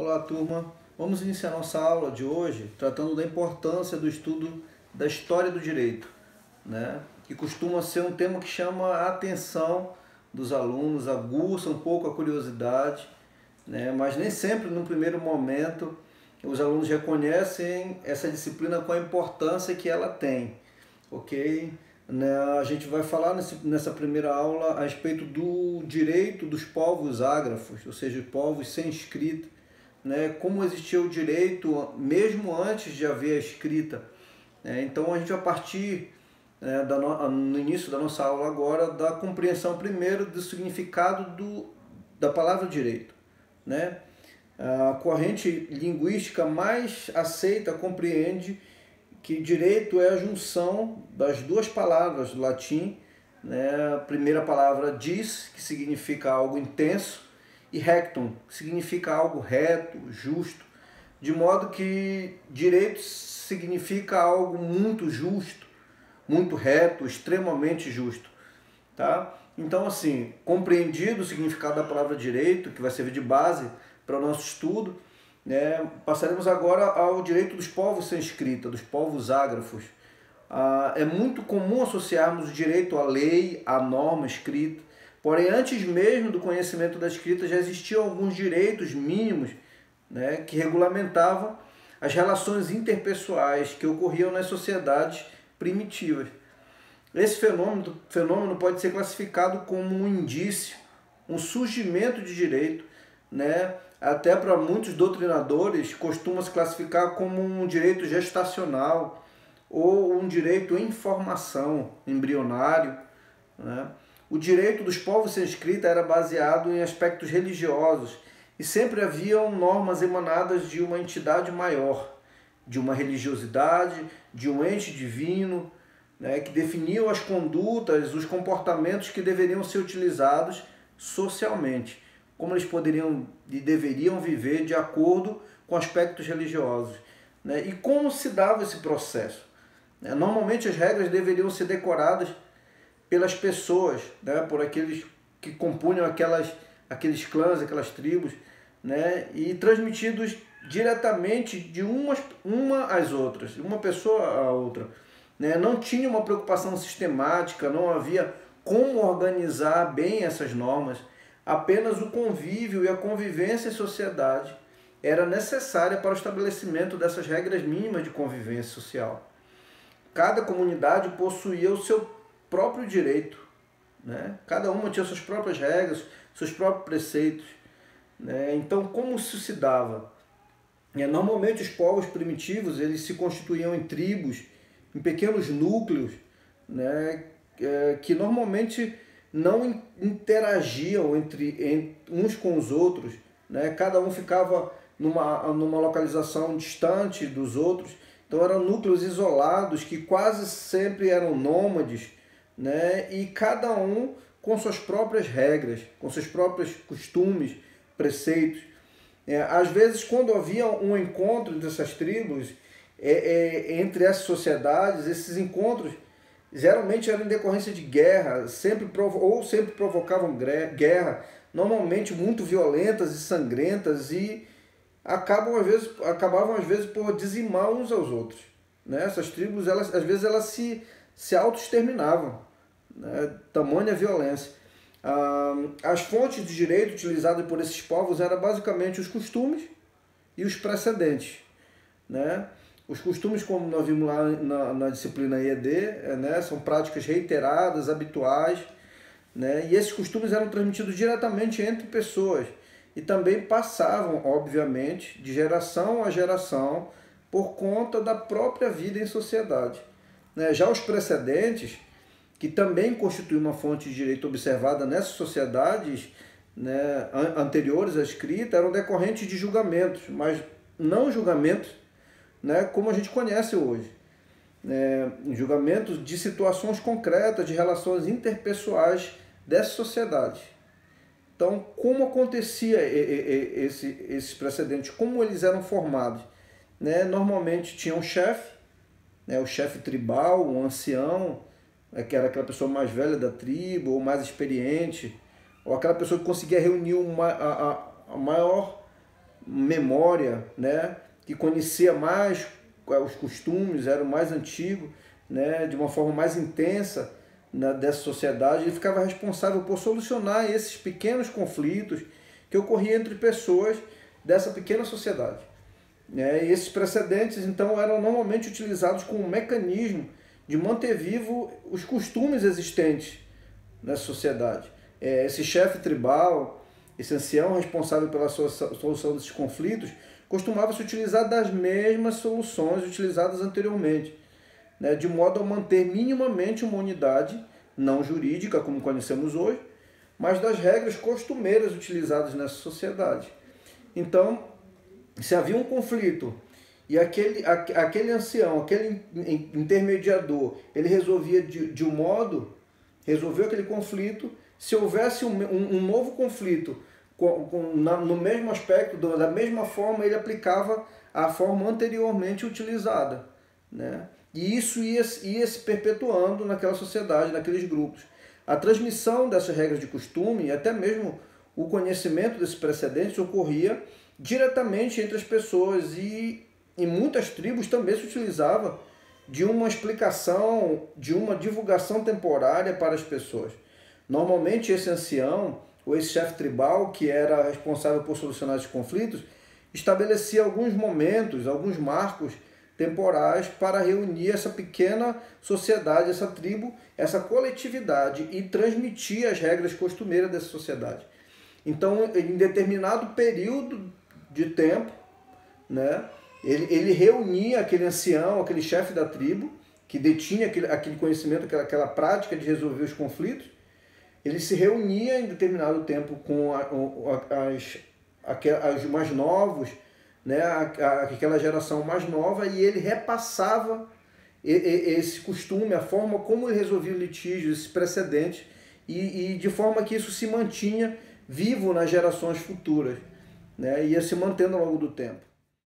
Olá, turma. Vamos iniciar nossa aula de hoje tratando da importância do estudo da história do direito, né? Que costuma ser um tema que chama a atenção dos alunos, aguça um pouco a curiosidade, né? Mas nem sempre, no primeiro momento, os alunos reconhecem essa disciplina com a importância que ela tem, ok? Né? A gente vai falar nessa primeira aula a respeito do direito dos povos ágrafos, ou seja, povos sem escrita, né, como existia o direito mesmo antes de haver a escrita. Então a gente vai partir no início da nossa aula agora da compreensão primeiro do significado da palavra direito. Né? A corrente linguística mais aceita compreende que direito é a junção das duas palavras do latim, né? A primeira palavra dis, que significa algo intenso, e rectum, que significa algo reto, justo, de modo que direito significa algo muito justo, muito reto, extremamente justo. Tá? Então, assim, compreendido o significado da palavra direito, que vai servir de base para o nosso estudo, né, passaremos agora ao direito dos povos sem escrita, dos povos ágrafos. É muito comum associarmos o direito à lei, à norma escrita, porém, antes mesmo do conhecimento da escrita, já existiam alguns direitos mínimos, né, que regulamentavam as relações interpessoais que ocorriam nas sociedades primitivas. Esse fenômeno pode ser classificado como um indício, um surgimento de direito, né? Até para muitos doutrinadores costuma se classificar como um direito gestacional ou um direito em formação, embrionário. Né? O direito dos povos sem escrita era baseado em aspectos religiosos e sempre haviam normas emanadas de uma entidade maior, de uma religiosidade, de um ente divino, né, que definiam as condutas, os comportamentos que deveriam ser utilizados socialmente, como eles poderiam e deveriam viver de acordo com aspectos religiosos. Né, e como se dava esse processo? Normalmente as regras deveriam ser decoradas pelas pessoas, né, por aqueles que compunham aqueles clãs, aquelas tribos, né, e transmitidos diretamente de uma às outras, de uma pessoa à outra. Né? Não tinha uma preocupação sistemática, não havia como organizar bem essas normas, apenas o convívio e a convivência em sociedade era necessária para o estabelecimento dessas regras mínimas de convivência social. Cada comunidade possuía o seu próprio direito, né? Cada uma tinha suas próprias regras, seus próprios preceitos. Né? Então, como isso se dava? Normalmente os povos primitivos eles se constituíam em tribos, em pequenos núcleos, né, que normalmente não interagiam entre uns com os outros. Né? Cada um ficava numa localização distante dos outros. Então eram núcleos isolados que quase sempre eram nômades, né? E cada um com suas próprias regras, com seus próprios costumes, preceitos. Às vezes, quando havia um encontro entre essas tribos, entre essas sociedades, esses encontros geralmente eram em decorrência de guerra, sempre provocavam guerra, normalmente muito violentas e sangrentas, e acabavam às vezes por dizimar uns aos outros. Né? Essas tribos, às vezes, elas se auto-exterminavam, né? Tamanha violência. As fontes de direito utilizadas por esses povos eram basicamente os costumes e os precedentes. Né? Os costumes, como nós vimos lá na disciplina EAD, né, são práticas reiteradas, habituais, né, e esses costumes eram transmitidos diretamente entre pessoas e também passavam, obviamente, de geração a geração por conta da própria vida em sociedade. Né? Já os precedentes, que também constituem uma fonte de direito observada nessas sociedades, né, anteriores à escrita, eram decorrentes de julgamentos, mas não julgamentos, né, como a gente conhece hoje. Julgamentos de situações concretas, de relações interpessoais dessas sociedades. Então, como acontecia esses precedentes, como eles eram formados? Né? Normalmente tinha um chefe, né, o chefe tribal, um ancião, que era aquela pessoa mais velha da tribo, ou mais experiente, ou aquela pessoa que conseguia reunir a maior memória, né, que conhecia mais os costumes, era o mais antigo, né, de uma forma mais intensa dessa sociedade. Ele ficava responsável por solucionar esses pequenos conflitos que ocorriam entre pessoas dessa pequena sociedade. E esses precedentes, então, eram normalmente utilizados como um mecanismo de manter vivo os costumes existentes nessa sociedade. Esse chefe tribal, esse ancião responsável pela solução desses conflitos, costumava se utilizar das mesmas soluções utilizadas anteriormente, né, de modo a manter minimamente uma unidade, não jurídica, como conhecemos hoje, mas das regras costumeiras utilizadas nessa sociedade. Então, se havia um conflito e aquele ancião, aquele intermediador, ele resolvia de um modo, resolveu aquele conflito. Se houvesse um novo conflito no mesmo aspecto, da mesma forma, ele aplicava a forma anteriormente utilizada, né? E isso ia se perpetuando naquela sociedade, naqueles grupos. A transmissão dessas regras de costume e até mesmo o conhecimento desses precedentes ocorria diretamente entre as pessoas, e em muitas tribos também se utilizava de uma explicação, de uma divulgação temporária para as pessoas. Normalmente esse ancião ou esse chefe tribal, que era responsável por solucionar esses conflitos, estabelecia alguns momentos, alguns marcos temporais para reunir essa pequena sociedade, essa tribo, essa coletividade, e transmitir as regras costumeiras dessa sociedade. Então, em determinado período de tempo, né, ele reunia aquele ancião, aquele chefe da tribo, que detinha aquele conhecimento, aquela prática de resolver os conflitos. Ele se reunia em determinado tempo com os mais novos, né, aquela geração mais nova, e ele repassava esse costume, a forma como ele resolvia litígios, esses precedentes, e de forma que isso se mantinha vivo nas gerações futuras, né, ia se mantendo ao longo do tempo.